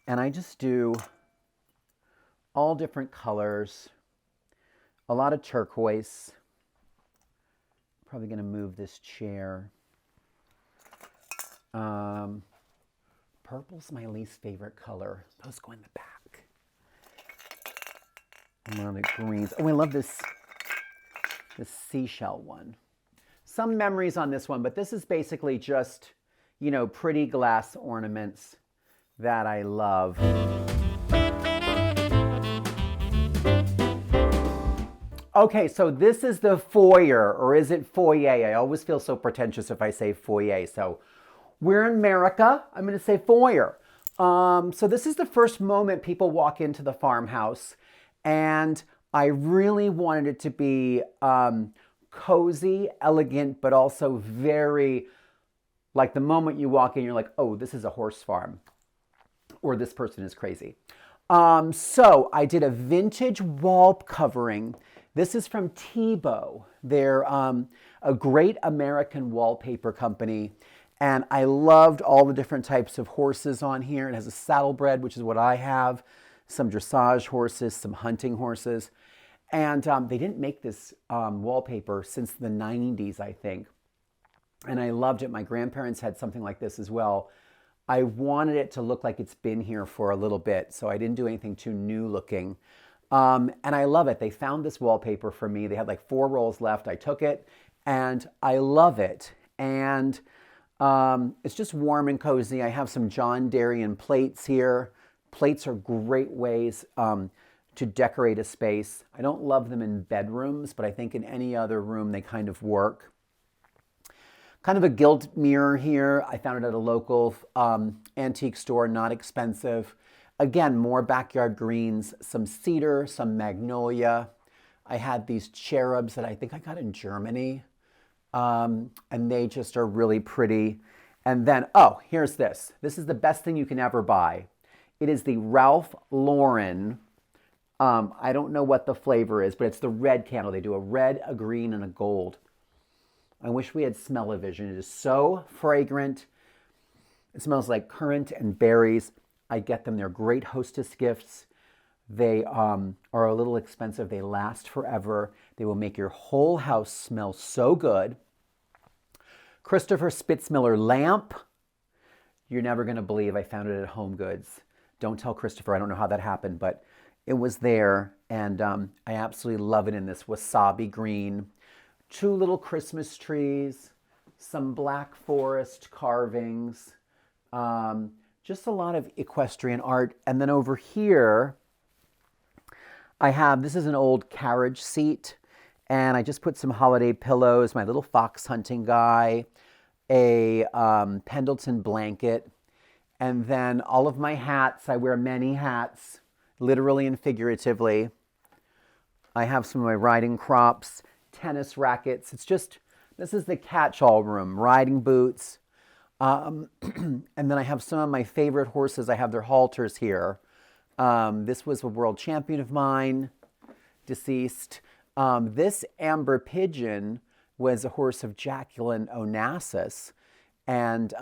And I just do all different colors, a lot of turquoise. Probably going to move this chair. Purple's my least favorite color. Those go in the back. And one of the greens. Oh, I love this seashell one. Some memories on this one, but this is basically just, you know, pretty glass ornaments that I love. Okay, so this is the foyer, or is it foyer? I always feel so pretentious if I say foyer. So we're in America. I'm going to say foyer. So this is the first moment people walk into the farmhouse, and I really wanted it to be cozy, elegant, but also very, like the moment you walk in, you're like, oh, this is a horse farm. Or this person is crazy. So I did a vintage wall covering. This is from Tebow. They're a great American wallpaper company. And I loved all the different types of horses on here. It has a saddlebred, which is what I have, some dressage horses, some hunting horses. And they didn't make this wallpaper since the 90s, I think. And I loved it. My grandparents had something like this as well. I wanted it to look like it's been here for a little bit, so I didn't do anything too new looking. And I love it. They found this wallpaper for me. They had like 4 rolls left. I took it, and I love it. And it's just warm and cozy. I have some John Darien plates here. Plates are great ways to decorate a space. I don't love them in bedrooms, but I think in any other room they kind of work. Kind of a gilt mirror here. I found it at a local antique store, not expensive. Again, more backyard greens, some cedar, some magnolia. I had these cherubs that I think I got in Germany. And they just are really pretty. And then, oh, here's this. This is the best thing you can ever buy. It is the Ralph Lauren. I don't know what the flavor is, but it's the red candle. They do a red, a green, and a gold. I wish we had smell-o-vision. It is so fragrant. It smells like currant and berries. I get them. They're great hostess gifts. They are a little expensive. They last forever. They will make your whole house smell so good. Christopher Spitzmiller lamp. You're never going to believe I found it at Home Goods. Don't tell Christopher. I don't know how that happened, but it was there. And I absolutely love it in this wasabi green. 2 little Christmas trees, some black forest carvings, just a lot of equestrian art. And then over here, I have, this is an old carriage seat, And I just put some holiday pillows, my little fox hunting guy, a Pendleton blanket, and then all of my hats. I wear many hats, literally and figuratively. I have some of my riding crops, tennis rackets. This is the catch-all room, riding boots. And then I have some of my favorite horses. I have their halters here. This was a world champion of mine, deceased. This amber pigeon was a horse of Jacqueline Onassis. And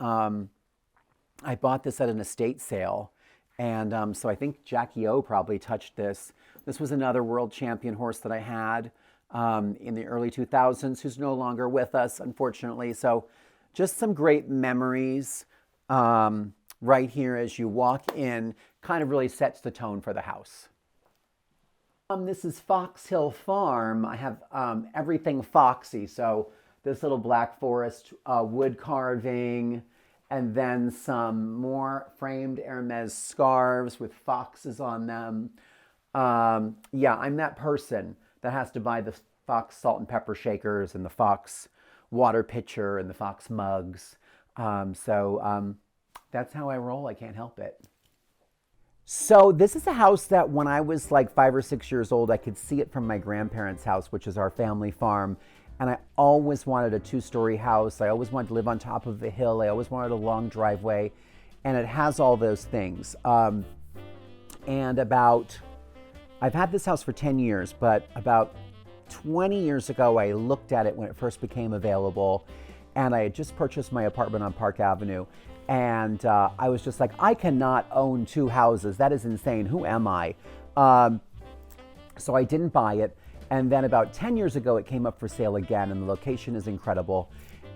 I bought this at an estate sale. And so I think Jackie O probably touched this. This was another world champion horse that I had in the early 2000s, who's no longer with us, unfortunately. So just some great memories right here as you walk in. Kind of really sets the tone for the house. This is Fox Hill Farm. I have everything foxy. So this little Black Forest wood carving, and then some more framed Hermes scarves with foxes on them. Yeah, I'm that person that has to buy the Fox salt and pepper shakers and the Fox water pitcher and the Fox mugs. So that's how I roll. I can't help it. So this is a house that when I was like 5 or 6 years old, I could see it from my grandparents' house, which is our family farm. And I always wanted a 2-story house. I always wanted to live on top of a hill. I always wanted a long driveway. And it has all those things. I've had this house for 10 years, but about 20 years ago, I looked at it when it first became available. And I had just purchased my apartment on Park Avenue. And I was just like, I cannot own 2 houses. That is insane. Who am I? So I didn't buy it. And then about 10 years ago, it came up for sale again, and the location is incredible.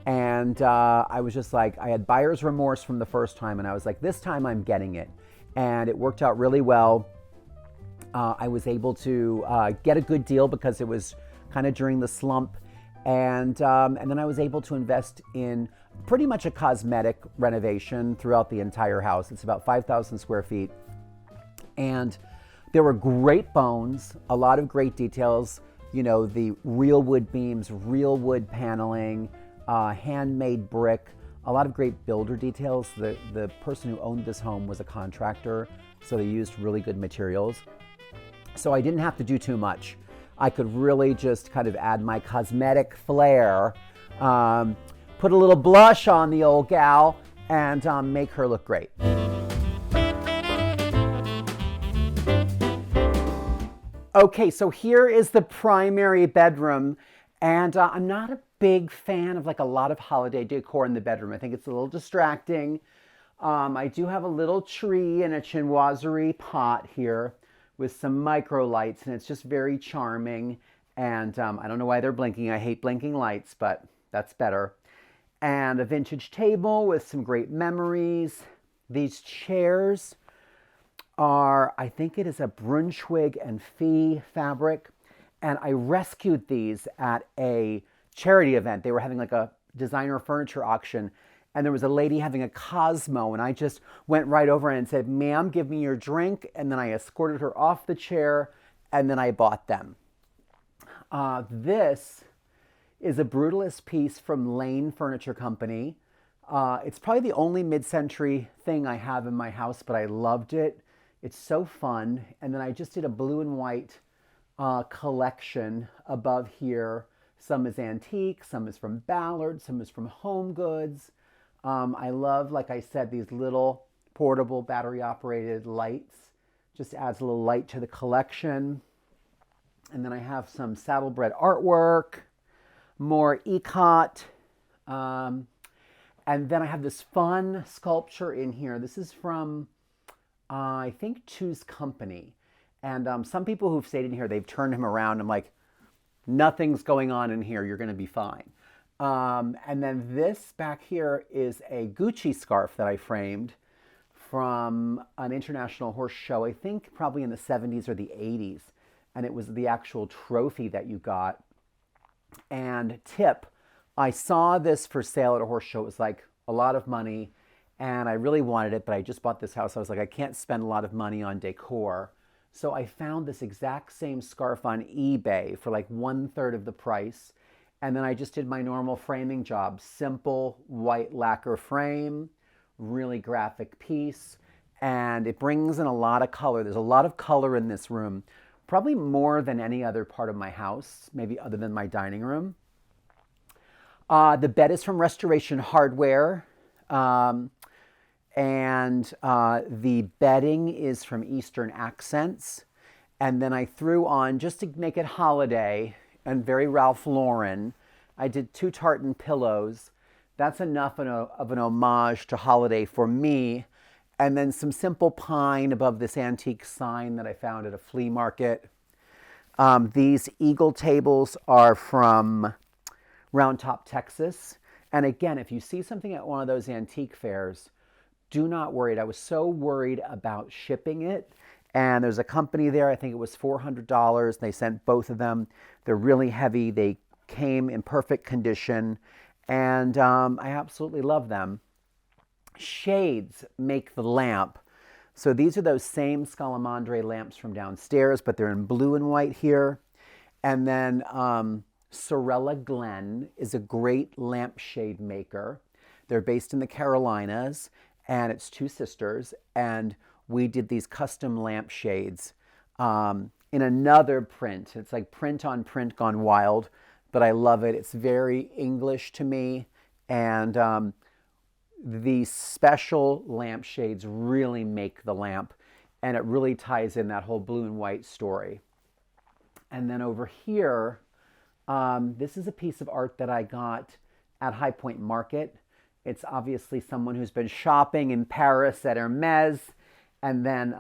And I was just like, I had buyer's remorse from the first time, and I was like, this time I'm getting it. And it worked out really well. I was able to get a good deal because it was kind of during the slump. And then I was able to invest in pretty much a cosmetic renovation throughout the entire house. It's about 5,000 square feet. And there were great bones, a lot of great details, you know, the real wood beams, real wood paneling, handmade brick, a lot of great builder details. The person who owned this home was a contractor, so they used really good materials. So I didn't have to do too much. I could really just kind of add my cosmetic flair, put a little blush on the old gal, and make her look great. Okay, so here is the primary bedroom, and I'm not a big fan of like a lot of holiday decor in the bedroom. I think it's a little distracting. I do have a little tree and a chinoiserie pot here with some micro lights, and it's just very charming. And I don't know why they're blinking. I hate blinking lights, but that's better. And a vintage table with some great memories. These chairs are, I think it is a Brunswick and Fee fabric. And I rescued these at a charity event. They were having like a designer furniture auction. And there was a lady having a Cosmo. And I just went right over and said, ma'am, give me your drink. And then I escorted her off the chair. And then I bought them. This is a brutalist piece from Lane Furniture Company. It's probably the only mid-century thing I have in my house, but I loved it. It's so fun. And then I just did a blue and white collection above here. Some is antique, some is from Ballard, some is from Home Goods. I love, like I said, these little portable battery-operated lights. Just adds a little light to the collection. And then I have some saddlebred artwork, more ikat. And then I have this fun sculpture in here. This is from, I think, Two's Company. And some people who've stayed in here, they've turned him around. I'm like, nothing's going on in here. You're going to be fine. And then this back here is a Gucci scarf that I framed from an international horse show, I think probably in the 70s or the 80s. And it was the actual trophy that you got. And tip, I saw this for sale at a horse show. It was like a lot of money, and I really wanted it, but I just bought this house. I was like, I can't spend a lot of money on decor. So I found this exact same scarf on eBay for like 1/3 of the price. And then I just did my normal framing job. Simple white lacquer frame, really graphic piece. And it brings in a lot of color. There's a lot of color in this room, probably more than any other part of my house, maybe other than my dining room. The bed is from Restoration Hardware. The bedding is from Eastern Accents. And then I threw on, just to make it holiday and very Ralph Lauren, I did 2 tartan pillows. That's enough of an homage to holiday for me. And then some simple pine above this antique sign that I found at a flea market. These eagle tables are from Round Top, Texas. And again, if you see something at one of those antique fairs, do not worry. I was so worried about shipping it. And there's a company there, I think it was $400. They sent both of them. They're really heavy. They came in perfect condition. And I absolutely love them. Shades make the lamp. So these are those same Scalamandre lamps from downstairs, but they're in blue and white here. And then Sorella Glen is a great lampshade maker. They're based in the Carolinas, and it's 2 sisters. And we did these custom lampshades in another print. It's like print on print gone wild, but I love it. It's very English to me. And these special lampshades really make the lamp, and it really ties in that whole blue and white story. And then over here, this is a piece of art that I got at High Point Market. It's obviously someone who's been shopping in Paris at Hermes. And then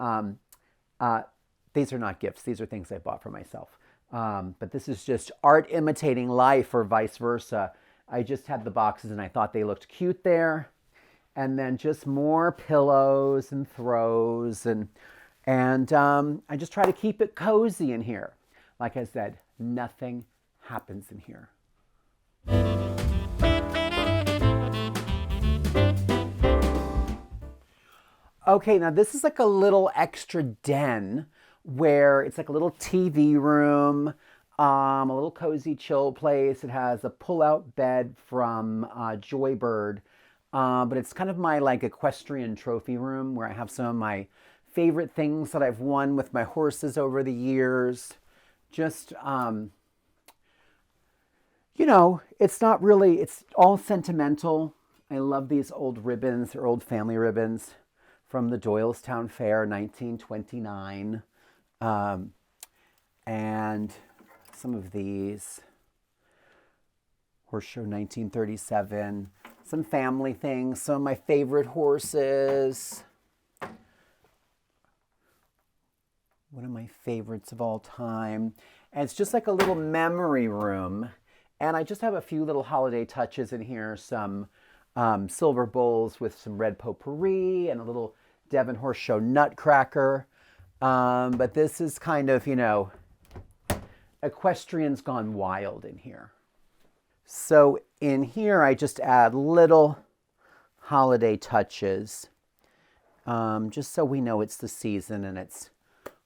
these are not gifts. These are things I bought for myself. But this is just art imitating life, or vice versa. I just had the boxes and I thought they looked cute there. And then just more pillows and throws. And I just try to keep it cozy in here. Like I said, nothing happens in here. Okay, now this is like a little extra den where it's like a little TV room, a little cozy chill place. It has a pull-out bed from Joybird, but it's kind of my like equestrian trophy room where I have some of my favorite things that I've won with my horses over the years. Just, you know, it's not really, it's all sentimental. I love these old ribbons, or old family ribbons from the Doylestown Fair, 1929. And some of these, Horse Show 1937, some family things, some of my favorite horses. One of my favorites of all time. And it's just like a little memory room. And I just have a few little holiday touches in here, some silver bowls with some red potpourri and a little Devon Horse Show nutcracker. But this is kind of, you know, equestrians gone wild in here. So in here, I just add little holiday touches, just so we know it's the season and it's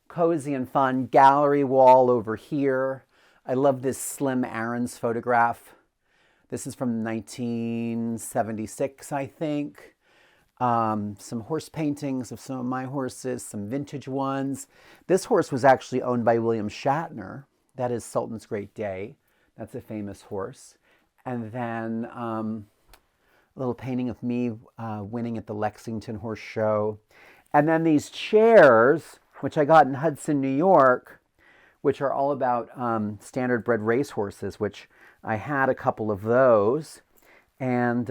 cozy and fun. Gallery wall over here. I love this Slim Aarons photograph. This is from 1976, I think. Some horse paintings of some of my horses, some vintage ones. This horse was actually owned by William Shatner. That is Sultan's Great Day. That's a famous horse. And then a little painting of me winning at the Lexington Horse Show. And then these chairs, which I got in Hudson, New York, which are all about standard bred racehorses, which I had a couple of those. And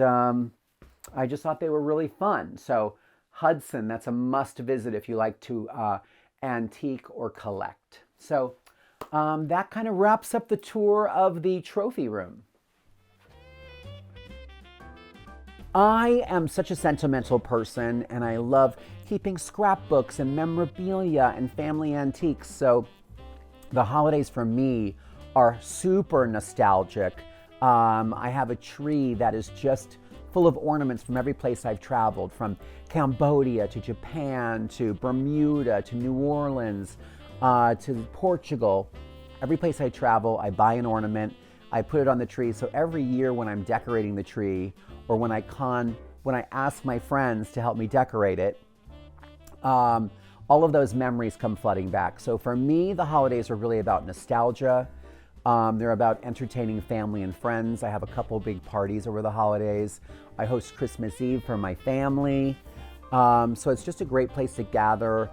I just thought they were really fun. So Hudson, that's a must visit if you like to antique or collect. So that kind of wraps up the tour of the trophy room. I am such a sentimental person, and I love keeping scrapbooks and memorabilia and family antiques. So the holidays for me are super nostalgic. I have a tree that is just full of ornaments from every place I've traveled, from Cambodia to Japan to Bermuda to New Orleans. to Portugal. Every place I travel, I buy an ornament, I put it on the tree. So every year when I'm decorating the tree, or when I ask my friends to help me decorate it, all of those memories come flooding back. So for me, the holidays are really about nostalgia. They're about entertaining family and friends. I have a couple big parties over the holidays. I host Christmas Eve for my family. So it's just a great place to gather,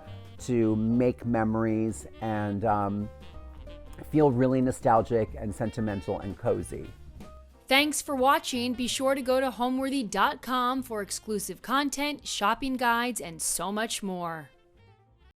to make memories, and feel really nostalgic and sentimental and cozy. Thanks for watching. Be sure to go to homeworthy.com for exclusive content, shopping guides, and so much more.